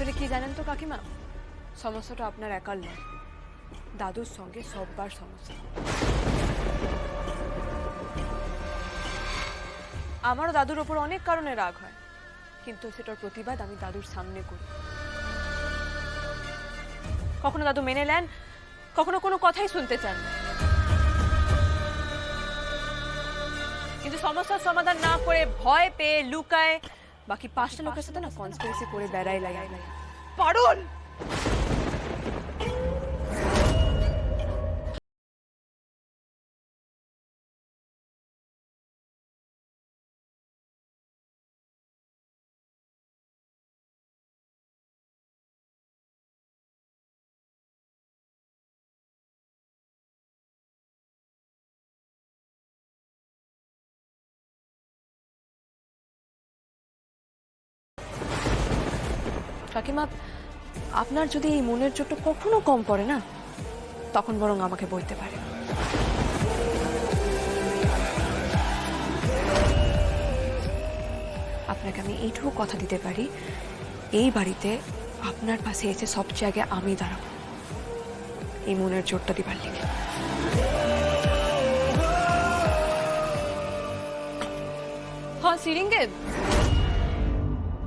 আসলে কি জানেন তো কাকিমা, সমস্যাটা আপনার একার নয়, দাদুর সঙ্গে সববার সমস্যা। আমারও দাদুর ওপর অনেক কারণে রাগ হয়, কিন্তু সেটার প্রতিবাদ আমি দাদুর সামনে করি। কখনো দাদু মেনে নেন, কখনো কোনো কথাই শুনতে চান না। কিন্তু সমস্যার সমাধান না করে ভয় পেয়ে লুকায়, বাকি 5টা লোকের সাথে না কনস্পিরেসি করে বেড়াই লাগে। পারুল, কাকিমা, আপনার যদি এই মনের চোটটা কখনো কম পড়ে না, তখন বরং আমাকে বলতে পারে। আপনাকে আমি এইটুকু কথা দিতে পারি, এই বাড়িতে আপনার পাশে এসে সবচেয়ে আগে আমি দাঁড়াবো এই মনের চোটটা দিবার লিখে। হ্যাঁ সিরিঙ্গে,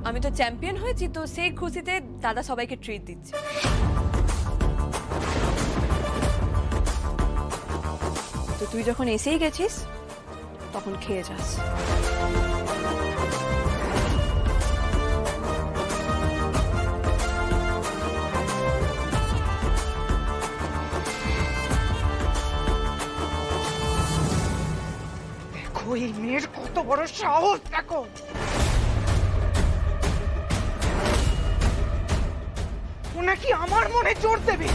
আমি তো চ্যাম্পিয়ন হয়েছি, তো সেই খুশিতে দাদা সবাইকে ট্রিট দিচ্ছে। তো তুই যখন এসেই গেছিস তখন খেয়ে যাস। দেখো এই মেয়ের কত বড় সাহস, দেখো ও নাকি আমার মনে চোট দেবে।